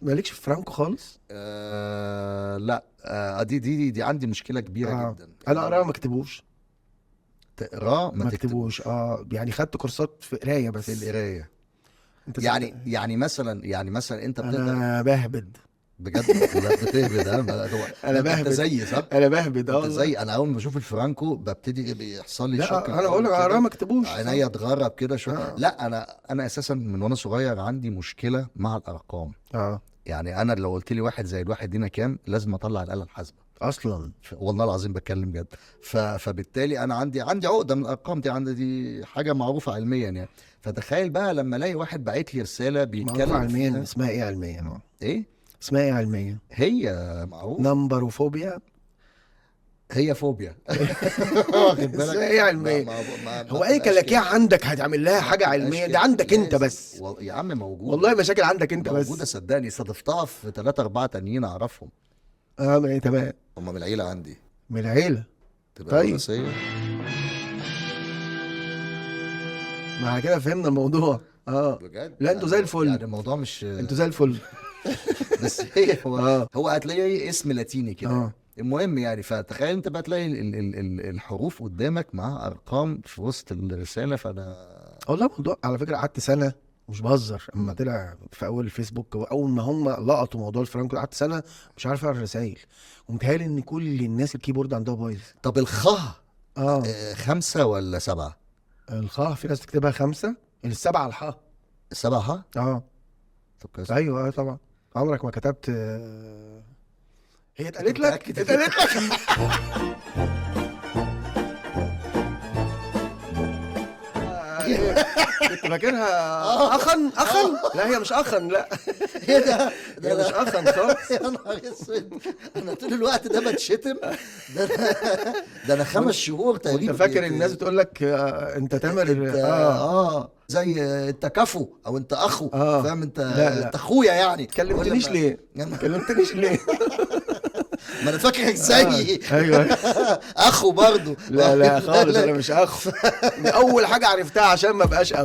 مالكش في فرانكو خالص؟ لا، دي عندي مشكله كبيره جدا. انا اقراه ما اكتبوش. تقراه ما اكتبوش. يعني خدت كورسات في قرايه بس. في القرايه. انت يعني مثلا انت بتقدر انا بهبد بجد؟ لا بتهبد. انا انت بهبد. زيي صح؟ انا بهبد انت والله. زي انا اول ما بشوف الفرانكو ببتدي بيحصل لي شوك لا انا بقول لك الاول اقراه كده، ما اكتبوش. عينيا اتغرب كده شويه. اه لا انا اساسا من وانا صغير عندي مشكله مع الارقام. اه يعني انا لو قلت لي 1+1 دينا كام لازم اطلع الاله الحاسبه. اصلا. والله العظيم بتكلم جد. فبالتالي انا عندي عقده من الارقام دي، عندي دي حاجه معروفه علميا يعني. فتخيل بقى لما الاقي واحد باعت لي رساله معروفه بيتكلم علميا؟ فيها. اسمها ايه علميا؟ ايه اسمها ايه علميا؟ هي؟ معروف. نمبر وفوبيا. هي فوبيا. واخد بالك؟ اسمها ايه ما علميا؟ ما ما ما هو اي بتبقاش كلاكيع كده. عندك هتعمل لها ما حاجه بتبقاش علميه؟ دي كده عندك انت لازم بس. يا عم موجوده. والله مشاكل عندك انت موجوده بس. صدقني، صادفتها في 3 4 تانيين اعرفهم. اه تمام. هم من العيله عندي. من العيله. تبقى طيب وراثيه. ما احنا كده فهمنا الموضوع. بجد لا انتوا زي الفل. يعني الموضوع مش انتوا زي الفل. بس هي اه هو هتلاقي اسم لاتيني كده اه يعني. المهم يعني، فتخيل انت بقى تلاقي الحروف قدامك مع ارقام في وسط الرساله. فانا والله الموضوع على فكره قعدت سنه، مش بهزر، اما مم. طلع في اول الفيسبوك واول ما هم لقطوا موضوع الفرانكو قعدت سنه مش عارف اقرا الرسايل، ومتهيألي ان كل الناس الكيبورد عندها بايظ. طب الخاء اه 5 ولا 7؟ الخاء في ناس تكتبها 5، السبعه الحاء. 7 ها؟ اه طب كويس. ايوه طبعا. عمرك ما كتبت هي انت اتقالت لك متاكد؟ اتقالت لك. كنت فاكرها اخن. لا هي مش اخن، لا ايه ده؟ هي مش اخن خالص. يا نهار اسود، انا طول الوقت ده بتشتم. ده انا 5 شهور وانت تقريبا فاكر الناس بتقول لك انت تامر انت زي انت كفو او انت اخو. فاهم انت؟ لا انت اخويا يعني. كلمتنيش ليه؟ كلمتنيش ليه؟ ما انا فاكرك زيي. ايوه. اخو برضه. لا خالص انا مش اخو. دي اول حاجه عرفتها عشان ما بقاش اخو.